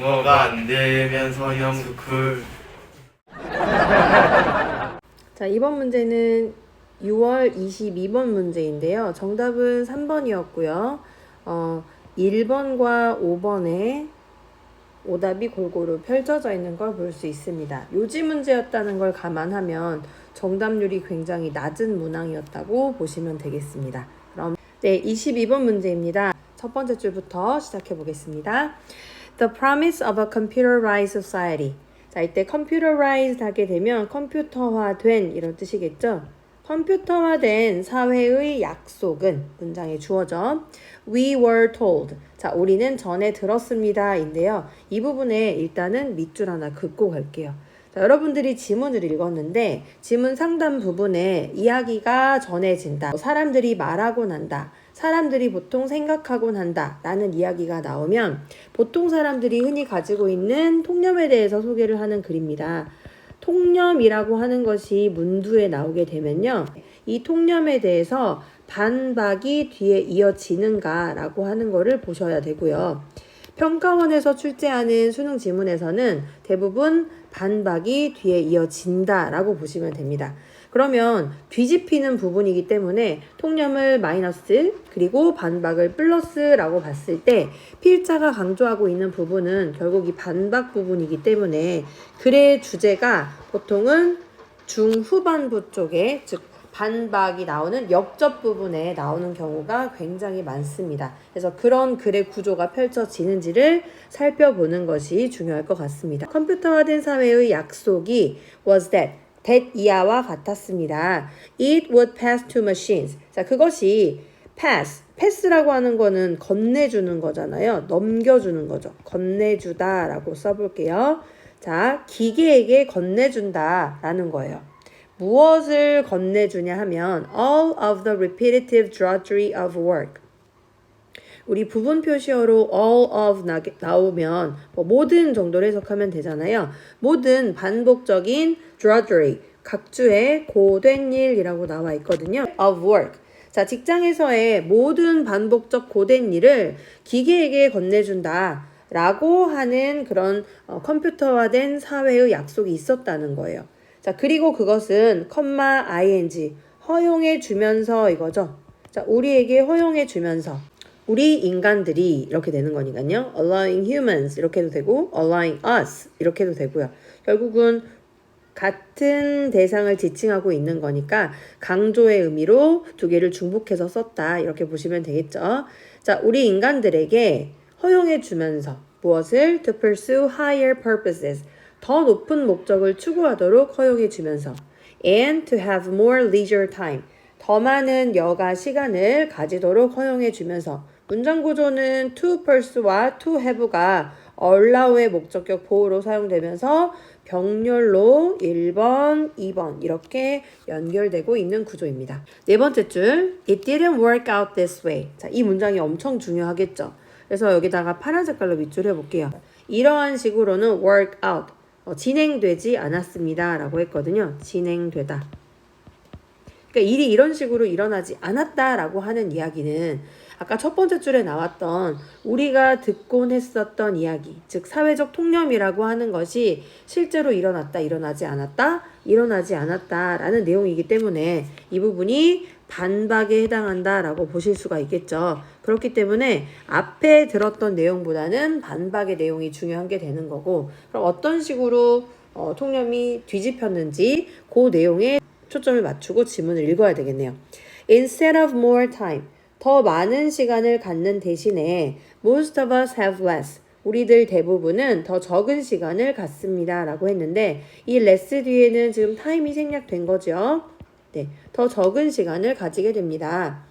영어가 안 되면서 영수쿨. 자, 이번 문제는 6월 22번 문제인데요. 정답은 3번이었고요. 1번과 5번에 오답이 골고루 펼쳐져 있는 걸 볼 수 있습니다. 요지 문제였다는 걸 감안하면 정답률이 굉장히 낮은 문항이었다고 보시면 되겠습니다. 그럼 22번 문제입니다. 첫 번째 줄부터 시작해 보겠습니다. The promise of a computerized society. 자, 이때 computerized 하게 되면 컴퓨터화된 이런 뜻이겠죠? 컴퓨터화된 사회의 약속은 문장의 주어죠. We were told. 자, 우리는 전에 들었습니다. 인데요. 이 부분에 일단은 밑줄 하나 긋고 갈게요. 자, 여러분들이 지문을 읽었는데 지문 상단 부분에 이야기가 전해진다. 사람들이 말하곤 한다. 사람들이 보통 생각하곤 한다. 라는 이야기가 나오면 보통 사람들이 흔히 가지고 있는 통념에 대해서 소개를 하는 글입니다. 통념이라고 하는 것이 문두에 나오게 되면요. 이 통념에 대해서 반박이 뒤에 이어지는가 라고 하는 거를 보셔야 되고요. 평가원에서 출제하는 수능 지문에서는 대부분 반박이 뒤에 이어진다 라고 보시면 됩니다. 그러면 뒤집히는 부분이기 때문에 통념을 마이너스 그리고 반박을 플러스라고 봤을 때 필자가 강조하고 있는 부분은 결국 이 반박 부분이기 때문에 글의 주제가 보통은 중후반부 쪽에 즉 반박이 나오는 역접 부분에 나오는 경우가 굉장히 많습니다. 그래서 그런 글의 구조가 펼쳐지는지를 살펴보는 것이 중요할 것 같습니다. 컴퓨터화된 사회의 약속이 was that 이하와 같았습니다. It would pass to machines. 자, 그것이 pass라고 하는 거는 건네주는 거잖아요. 넘겨주는 거죠. 건네주다라고 써볼게요. 자, 기계에게 건네준다라는 거예요. 무엇을 건네주냐 하면 all of the repetitive drudgery of work. 우리 부분 표시어로 all of 나오면 모든 정도로 해석하면 되잖아요. 모든 반복적인 drudgery, 각주의 고된 일이라고 나와 있거든요. of work. 자, 직장에서의 모든 반복적 고된 일을 기계에게 건네준다 라고 하는 그런 컴퓨터화된 사회의 약속이 있었다는 거예요. 자, 그리고 그것은 ing 허용해 주면서 이거죠. 자, 우리에게 허용해 주면서 우리 인간들이 이렇게 되는 거니까요. allowing humans 이렇게 해도 되고 allowing us 이렇게 해도 되고요. 결국은 같은 대상을 지칭하고 있는 거니까 강조의 의미로 두 개를 중복해서 썼다 이렇게 보시면 되겠죠. 자, 우리 인간들에게 허용해 주면서 무엇을 to pursue higher purposes 더 높은 목적을 추구하도록 허용해 주면서 and to have more leisure time 더 많은 여가 시간을 가지도록 허용해 주면서 문장 구조는 to pursue와 to have가 allow의 목적격 보호로 사용되면서 병렬로 1번, 2번 이렇게 연결되고 있는 구조입니다. 네 번째 줄 It didn't work out this way. 자, 이 문장이 엄청 중요하겠죠. 그래서 여기다가 파란 색깔로 밑줄 해볼게요. 이러한 식으로는 work out 진행되지 않았습니다 라고 했거든요. 진행되다. 그러니까 일이 이런 식으로 일어나지 않았다라고 하는 이야기는 아까 첫 번째 줄에 나왔던 우리가 듣곤 했었던 이야기, 즉 사회적 통념이라고 하는 것이 실제로 일어났다, 일어나지 않았다라는 내용이기 때문에 이 부분이 반박에 해당한다라고 보실 수가 있겠죠. 그렇기 때문에 앞에 들었던 내용보다는 반박의 내용이 중요한 게 되는 거고 그럼 어떤 식으로 통념이 뒤집혔는지 그 내용에 초점을 맞추고 지문을 읽어야 되겠네요. Instead of more time, 더 많은 시간을 갖는 대신에 most of us have less. 우리들 대부분은 더 적은 시간을 갖습니다. 라고 했는데 이 less 뒤에는 지금 time이 생략된 거죠. 네, 더 적은 시간을 가지게 됩니다.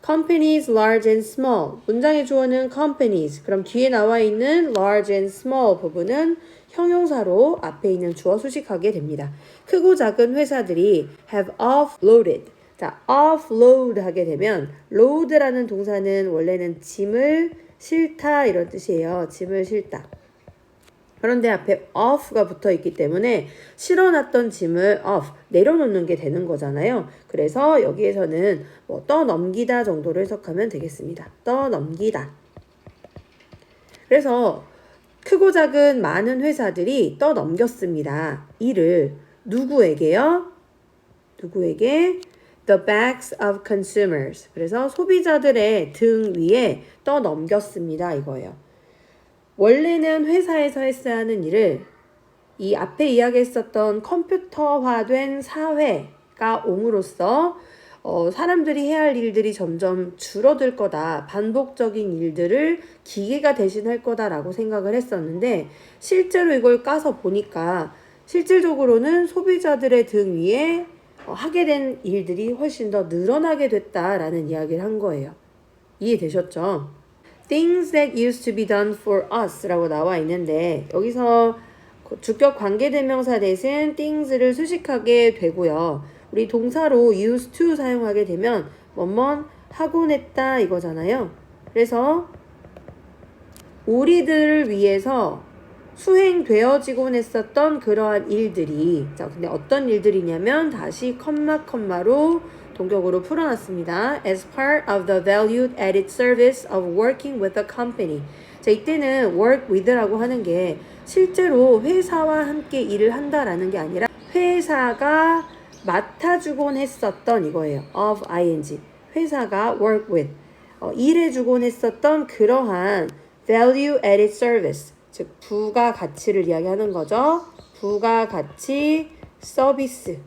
Companies large and small. 문장의 주어는 companies. 그럼 뒤에 나와 있는 large and small 부분은 형용사로 앞에 있는 주어 수식하게 됩니다. 크고 작은 회사들이 have offloaded. 자, offload 하게 되면 load라는 동사는 원래는 짐을 실다 이런 뜻이에요. 짐을 실다. 그런데 앞에 off가 붙어 있기 때문에 실어놨던 짐을 off, 내려놓는 게 되는 거잖아요. 그래서 여기에서는 떠넘기다 정도로 해석하면 되겠습니다. 떠넘기다. 그래서 크고 작은 많은 회사들이 떠넘겼습니다. 이를 누구에게요? 누구에게? The backs of consumers. 그래서 소비자들의 등 위에 떠넘겼습니다. 이거예요. 원래는 회사에서 했어야 하는 일을 이 앞에 이야기했었던 컴퓨터화된 사회가 옴으로써 사람들이 해야 할 일들이 점점 줄어들 거다. 반복적인 일들을 기계가 대신할 거다라고 생각을 했었는데 실제로 이걸 까서 보니까 실질적으로는 소비자들의 등 위에 하게 된 일들이 훨씬 더 늘어나게 됐다라는 이야기를 한 거예요. 이해되셨죠? Things that used to be done for us 라고 나와 있는데 여기서 주격 관계대명사 대신 things를 수식하게 되고요. 우리 동사로 used to 사용하게 되면 뭐뭐 하곤 했다 이거잖아요. 그래서 우리들을 위해서 수행되어지곤 했었던 그러한 일들이 자 근데 어떤 일들이냐면 다시 컴마로 동격으로 풀어놨습니다. As part of the valued added service of working with a company. 자 이때는 work with라고 하는 게 실제로 회사와 함께 일을 한다라는 게 아니라 회사가 맡아주곤 했었던 이거예요. of ing. 회사가 work with. 일해주곤 했었던 그러한 value added service. 즉 부가가치를 이야기하는 거죠. 부가가치 서비스.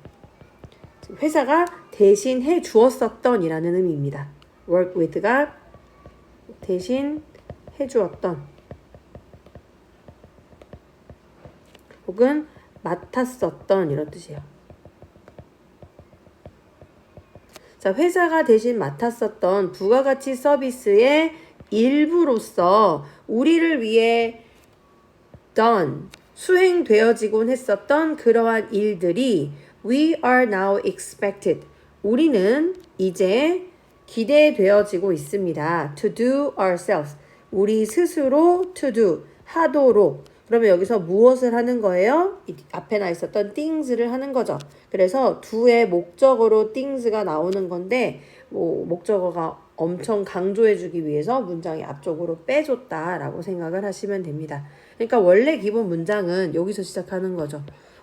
회사가 대신 해주었었던 이라는 의미입니다. work with가 대신 해주었던 혹은 맡았었던 이런 뜻이에요. 자, 회사가 대신 맡았었던 부가가치 서비스의 일부로서 우리를 위해 done, 수행되어지곤 했었던 그러한 일들이 we are now expected. 우리는 이제 기대되어지고 있습니다. to do ourselves. 우리 스스로 to do, 하도록. 그러면 여기서 무엇을 하는 거예요? 앞에 나 있었던 things를 하는 거죠. 그래서 do의 목적어로 things가 나오는 건데 목적어가 엄청 강조해주기 위해서 문장의 앞쪽으로 빼줬다라고 생각을 하시면 됩니다. 그러니까 원래 기본 문장은 여기서 시작하는 거죠.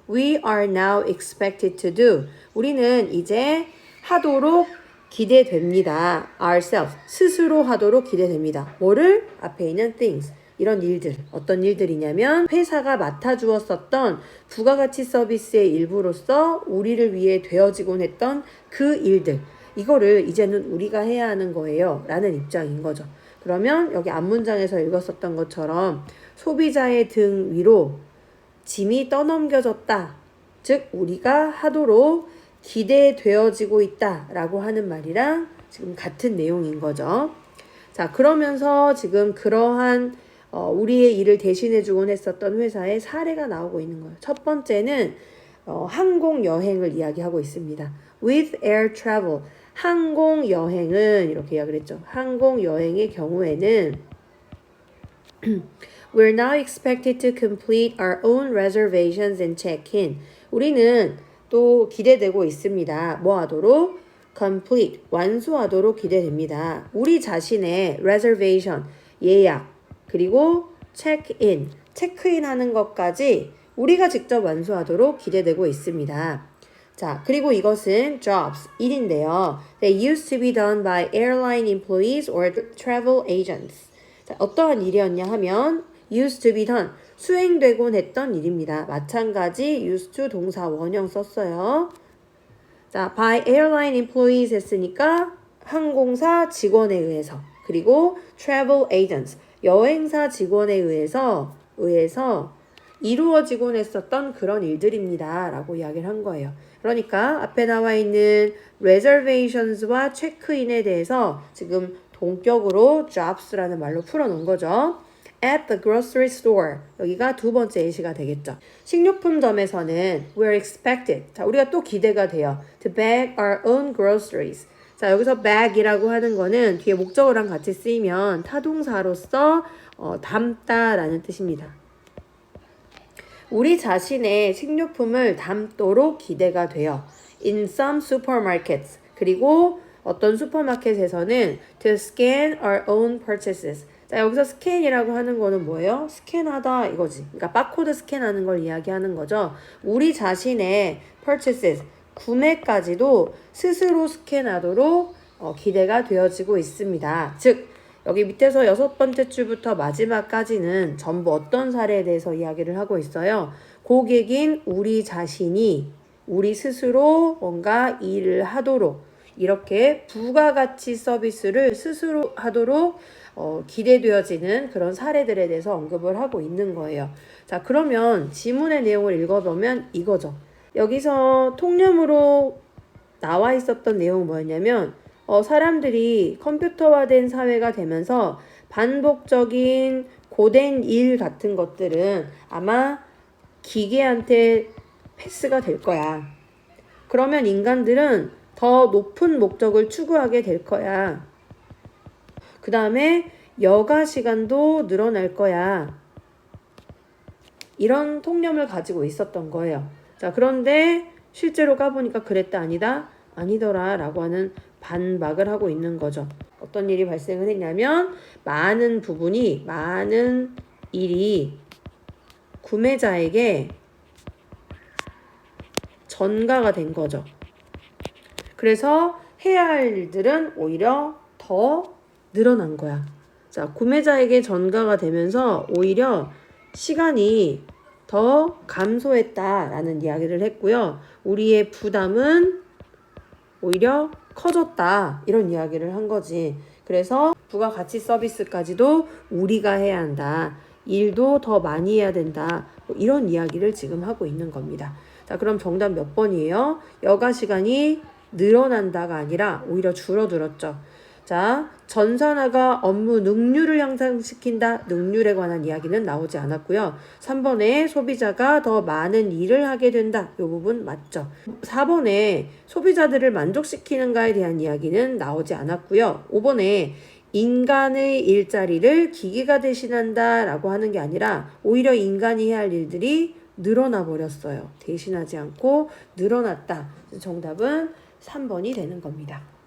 We are now expected to do. 우리는 이제 하도록 기대됩니다. ourselves. 스스로 하도록 기대됩니다. 뭐를? 앞에 있는 things. 이런 일들. 어떤 일들이냐면 회사가 맡아주었었던 부가가치 서비스의 일부로서 우리를 위해 되어지곤 했던 그 일들. 이거를 이제는 우리가 해야 하는 거예요. 라는 입장인 거죠. 그러면 여기 앞문장에서 읽었었던 것처럼 소비자의 등 위로 짐이 떠넘겨졌다. 즉 우리가 하도록 기대되어지고 있다 라고 하는 말이랑 지금 같은 내용인 거죠. 자 그러면서 지금 그러한 우리의 일을 대신해주곤 했었던 회사의 사례가 나오고 있는 거예요. 첫 번째는 항공 여행을 이야기하고 있습니다. With air travel. 항공 여행은 이렇게 이야기를 했죠. 항공 여행의 경우에는 We're now expected to complete our own reservations and check-in. 우리는 또 기대되고 있습니다. 뭐 하도록? complete, 완수하도록 기대됩니다. 우리 자신의 reservation, 예약, 그리고 check-in, 체크인 하는 것까지 우리가 직접 완수하도록 기대되고 있습니다. 자, 그리고 이것은 jobs, 일인데요. They used to be done by airline employees or travel agents. 자, 어떠한 일이었냐 하면 used to be done, 수행되곤 했던 일입니다. 마찬가지 used to 동사 원형 썼어요. 자, by airline employees 했으니까 항공사 직원에 의해서 그리고 travel agents, 여행사 직원에 의해서 이루어지곤 했었던 그런 일들입니다. 라고 이야기를 한 거예요. 그러니까 앞에 나와 있는 reservations와 체크인에 대해서 지금 동격으로 jobs라는 말로 풀어놓은 거죠. At the grocery store. 여기가 두 번째 예시가 되겠죠. 식료품점에서는 we're expected. 자, 우리가 또 기대가 돼요. To bag our own groceries. 자, 여기서 bag이라고 하는 거는 뒤에 목적어랑 같이 쓰이면 타동사로서 담다라는 뜻입니다. 우리 자신의 식료품을 담도록 기대가 돼요. In some supermarkets. 그리고 어떤 슈퍼마켓에서는 to scan our own purchases. 자, 여기서 스캔이라고 하는 거는 뭐예요? 스캔하다 이거지. 그러니까 바코드 스캔하는 걸 이야기하는 거죠. 우리 자신의 purchases, 구매까지도 스스로 스캔하도록 기대가 되어지고 있습니다. 즉, 여기 밑에서 6번째 줄부터 마지막까지는 전부 어떤 사례에 대해서 이야기를 하고 있어요. 고객인 우리 자신이 우리 스스로 뭔가 일을 하도록 이렇게 부가가치 서비스를 스스로 하도록 기대되어지는 그런 사례들에 대해서 언급을 하고 있는 거예요. 자, 그러면 지문의 내용을 읽어보면 이거죠. 여기서 통념으로 나와 있었던 내용은 뭐였냐면 사람들이 컴퓨터화된 사회가 되면서 반복적인 고된 일 같은 것들은 아마 기계한테 패스가 될 거야. 그러면 인간들은 더 높은 목적을 추구하게 될 거야. 그 다음에 여가 시간도 늘어날 거야. 이런 통념을 가지고 있었던 거예요. 자, 그런데 실제로 까보니까 그랬다 아니다? 아니더라 라고 하는 반박을 하고 있는 거죠. 어떤 일이 발생을 했냐면 많은 일이 구매자에게 전가가 된 거죠. 그래서 해야 할 일들은 오히려 더 늘어난 거야. 자, 구매자에게 전가가 되면서 오히려 시간이 더 감소했다라는 이야기를 했고요. 우리의 부담은 오히려 커졌다. 이런 이야기를 한 거지. 그래서 부가가치 서비스까지도 우리가 해야 한다. 일도 더 많이 해야 된다. 이런 이야기를 지금 하고 있는 겁니다. 자, 그럼 정답 몇 번이에요? 여가 시간이 늘어난다가 아니라 오히려 줄어들었죠. 자, 전산화가 업무 능률을 향상시킨다. 능률에 관한 이야기는 나오지 않았고요. 3번에 소비자가 더 많은 일을 하게 된다. 이 부분 맞죠. 4번에 소비자들을 만족시키는가에 대한 이야기는 나오지 않았고요. 5번에 인간의 일자리를 기계가 대신한다 라고 하는 게 아니라 오히려 인간이 해야 할 일들이 늘어나 버렸어요. 대신하지 않고 늘어났다. 정답은 3번이 되는 겁니다.